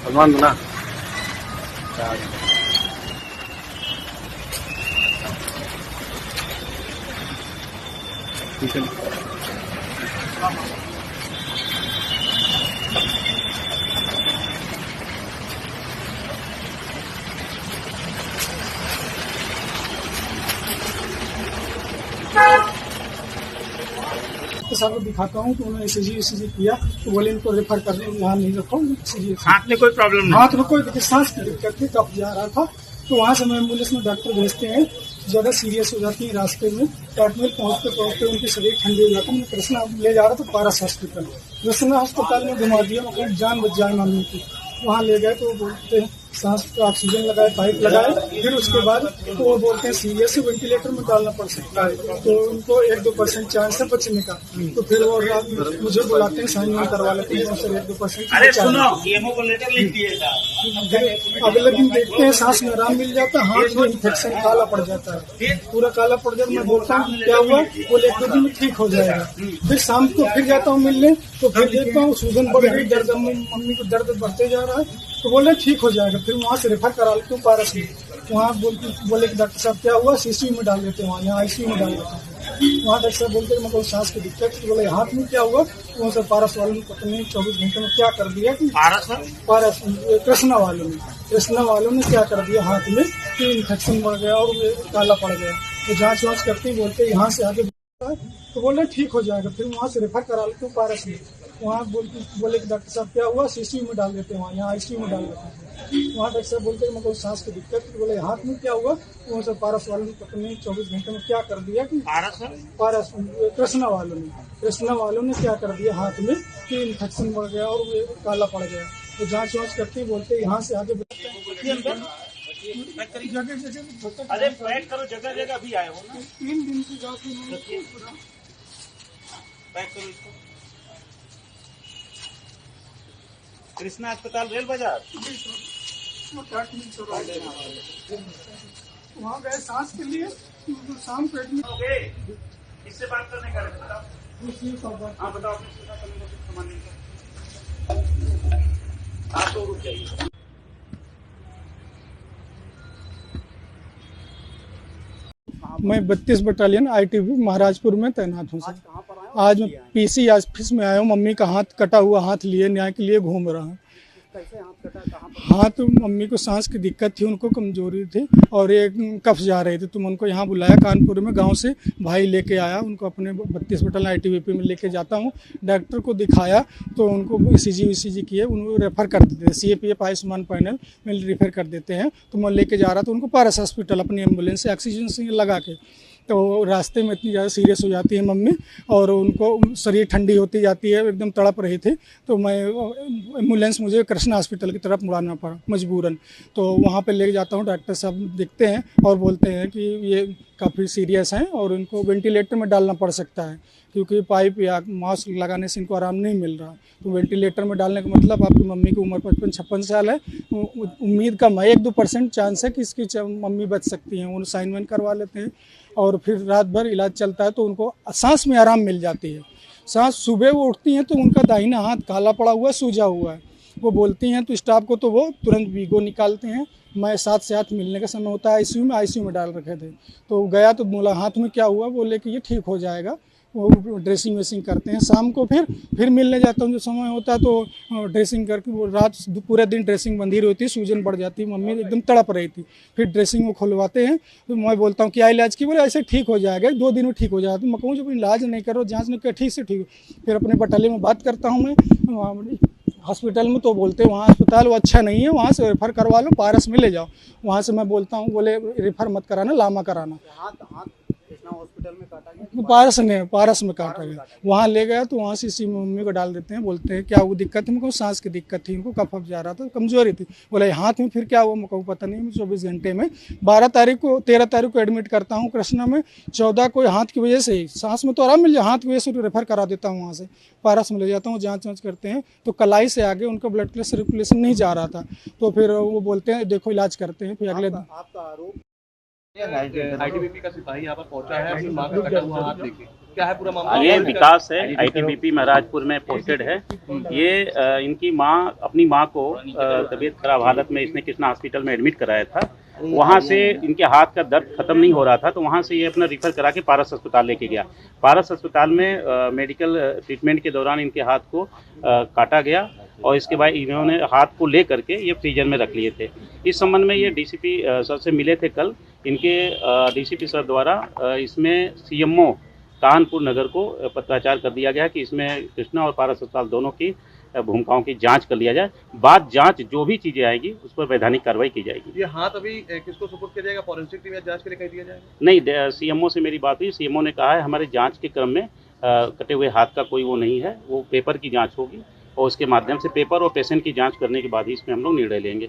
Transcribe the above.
सलमान ना ठीक है। सबको दिखाता हूँ तो उन्होंने ईसीजी किया तो बोले इनको रेफर कर रहे यहाँ नहीं रखो। हाथ में कोई प्रॉब्लम नहीं? हाथ में कोई सांस की दिक्कत थी, कब जा रहा था तो वहाँ से एम्बुलेंस में डॉक्टर भेजते हैं, ज्यादा सीरियस हो जाती है रास्ते में। काटमेल पहुँचते उनकी शरीर ठंडी हो जाती है। कृष्णा ले जा रहा था पारस हॉस्पिटल, कृष्णा अस्पताल में घुमा दिया, मतलब जान बच जाए मम्मी की। वहाँ ले गए तो बोलते हैं सांस पे ऑक्सीजन लगाए, पाइप लगाए, फिर उसके बाद तो वो बोलते हैं सीरियस वेंटिलेटर में डालना पड़ सकता है, तो उनको 1-2% चांस है बचने का। तो फिर वो मुझे बुलाते हैं, साइन इन करवा लेते हैं, सर 1-2% अगले दिन देखते हैं सांस में आराम मिल जाता है, हाथ में इन्फेक्शन काला पड़ जाता है, पूरा काला पड़ जाता है। मैं बोलता हूँ क्या हुआ, बोले 1-2 दिन में ठीक हो जाएगा। फिर शाम को फिर जाता हूँ मिलने, तो फिर देखता हूँ सूजन बढ़ गई, दर्द मम्मी को दर्द बढ़ते जा रहा है, तो बोले ठीक हो जाएगा। फिर वहाँ से रेफर करा लेते हूँ पारस में। वहाँ बोले कि डॉक्टर साहब क्या हुआ, सीसीयू में डाल देते हैं, वहाँ यहाँ आईसीयू में डाल देते हैं। वहाँ डॉक्टर साहब बोलते हैं मतलब सांस की दिक्कत, तो बोले हाथ में क्या हुआ, तो वहाँ से पारस वालों ने पता नहीं 24 घंटे में क्या कर दिया कि पारस कृष्णा वालों ने क्या कर दिया हाथ में कि इन्फेक्शन बढ़ गया और काला पड़ गया। तो जाँच वाँच करते ही बोलते यहाँ से आगे तो बोले ठीक हो जाएगा। फिर वहाँ से रेफर करा लेते हूँ पारस में। वहाँ बोले कि डॉक्टर साहब क्या हुआ, सीसीयू में डाल देते हैं, वहाँ यहाँ आईसीयू में डाल देते हैं। वहाँ डॉक्टर साहब बोलते हैं मतलब सांस की दिक्कत, तो बोले हाथ में क्या हुआ, तो वहाँ से पारस वालों ने पता नहीं 24 घंटे में क्या कर दिया कि पारस कृष्णा वालों ने क्या कर दिया हाथ में कि इन्फेक्शन बढ़ गया और काला पड़ गया। तो जाँच वाँच करते ही बोलते यहाँ से आगे अरे पैक करो, जगह जगह अभी आए हो ना, 3 दिन की जाँच पैक करो इसको। कृष्णा अस्पताल रेल बाजार वहाँ गए सांस के लिए, शाम को एडमिट हो गए। इससे बात करने का बताओ। हाँ बताओ, आप तो रुक जाइए। मैं 32 बटालियन ITB महाराजपुर में तैनात हूँ सर। आज मैं PC ऑफिस में आया हूँ। मम्मी का हाथ कटा हुआ, हाथ लिए न्याय के लिए घूम रहा हूँ। कैसे हाथ कटा, कहाँ पर? हाथ मम्मी को सांस की दिक्कत थी, उनको कमजोरी थी और एक कफ जा रही थी, तो मैं उनको यहाँ बुलाया कानपुर में, गांव से भाई लेके आया उनको, अपने 32 बटालियन ITBP में लेके जाता हूँ। डॉक्टर को दिखाया तो उनको ECG किए, उनको रेफर कर देते हैं CAPF आयुष्मान पैनल में रेफर कर देते हैं। तो मैं लेके जा रहा था उनको पारस हॉस्पिटल अपनी एम्बुलेंस से ऑक्सीजन से लगा के। तो रास्ते में इतनी ज़्यादा सीरियस हो जाती है मम्मी और उनको शरीर ठंडी होती जाती है, एकदम तड़प रहे थे। तो मैं एम्बुलेंस मुझे कृष्णा हॉस्पिटल की तरफ मुड़ाना पड़ा मजबूरन। तो वहाँ पे ले जाता हूँ, डॉक्टर साहब देखते हैं और बोलते हैं कि ये काफ़ी सीरियस हैं और इनको वेंटिलेटर में डालना पड़ सकता है, क्योंकि पाइप या मास्क लगाने से इनको आराम नहीं मिल रहा। तो वेंटिलेटर में डालने का मतलब आपकी मम्मी की उम्र 55-56 साल है, उम्मीद कम है, 1-2% चांस है कि इसकी मम्मी बच सकती हैं। उन्हें साइन वाइन करवा लेते हैं और फिर रात भर इलाज चलता है, तो उनको सांस में आराम मिल जाती है। सांस सुबह वो उठती हैं तो उनका दाहिना हाथ काला पड़ा हुआ है, सूजा हुआ है। वो बोलती हैं तो स्टाफ को तो वो तुरंत वीगो निकालते हैं। मैं 7 से 8 मिलने का समय होता है, आईसीयू में डाल रखे थे। तो गया तो बोला हाथ में क्या हुआ, बोले कि ये ठीक हो जाएगा, वो ड्रेसिंग वेसिंग करते हैं। शाम को फिर मिलने जाता हूँ, जो समय होता है तो ड्रेसिंग करके वो रात पूरे दिन ड्रेसिंग बंधी रहती है, सूजन बढ़ जाती है, मम्मी एकदम तड़प रही थी। फिर ड्रेसिंग वो खुलवाते हैं तो मैं बोलता हूँ क्या इलाज की, बोले ऐसे ठीक हो जाएगा, 2 दिन में ठीक हो जाएगा। तो मैं कहूँ जब इलाज नहीं करो, जाँच नहीं करो, ठीक से ठीक हो। फिर अपने बटालियन में बात करता हूँ मैं हॉस्पिटल में, तो बोलते हैं वहाँ अस्पताल वो अच्छा नहीं है, वहाँ से रेफ़र करवा लो, पारस में ले जाओ। वहाँ से मैं बोलता हूँ, बोले रेफ़र मत कराना, लामा कराना। हाथ कृष्णा हॉस्पिटल में काटा गया, पारस में काटा गया। वहाँ ले गया तो वहाँ से इसी में मम्मी को डाल देते हैं। बोलते हैं क्या वो दिक्कत है, उनको सांस की दिक्कत थी, उनको कफ जा रहा था, कमजोरी थी। बोले हाथ में फिर क्या हुआ, मुझको पता नहीं। 24 घंटे में 13 तारीख को एडमिट करता हूँ कृष्णा में। 14 को हाथ की वजह से ही, सांस में तो आराम मिल जाए, हाथ की वजह से तो रेफर करा देता हूँ, वहाँ से पारस में ले जाता हूँ, जाँच करते हैं। तो कलाई से आगे उनका ब्लड प्रेशर सर्कुलेशन नहीं जा रहा था, तो फिर वो बोलते हैं देखो इलाज करते हैं। फिर अगले दिन आपका आरोप आईटीबीपी का सिपाही यहाँ पर पहुंचा है, अपनी मां का कटा हुआ हाथ लेके, क्या है पूरा मामला? ये विकास है, आईटीबीपी महराजपुर में पोस्टेड है। ये इनकी माँ, अपनी माँ को तबीयत खराब हालत में इसने कृष्णा हॉस्पिटल में एडमिट कराया था। वहाँ से इनके हाथ का दर्द खत्म नहीं हो रहा था, तो वहाँ से ये अपना रिफ़र करा के पारस अस्पताल लेके गया। पारस अस्पताल में मेडिकल ट्रीटमेंट के दौरान इनके हाथ को काटा गया और इसके बाद इन्होंने हाथ को ले करके ये फ्रीजर में रख लिए थे। इस संबंध में ये डीसीपी सर से मिले थे कल। इनके डीसीपी सर द्वारा इसमें सीएमओ कानपुर नगर को पत्राचार कर दिया गया कि इसमें कृष्णा और पारस अस्पताल दोनों की भूमिकाओं की जांच कर लिया जाए। बाद जांच जो भी चीजें आएगी उस पर वैधानिक कार्रवाई की जाएगी। ये हाथ अभी किसको सुपुर्द किया जाएगा? फॉरेंसिक टीम या जांच के लिए कह दिया जाएगा? नहीं, सीएमओ से मेरी बात हुई। सीएमओ ने कहा है हमारे जांच के क्रम में कटे हुए हाथ का कोई वो नहीं है, वो पेपर की जांच होगी और उसके माध्यम से पेपर और पेशेंट की जांच करने के बाद ही इसमें हम लोग निर्णय लेंगे।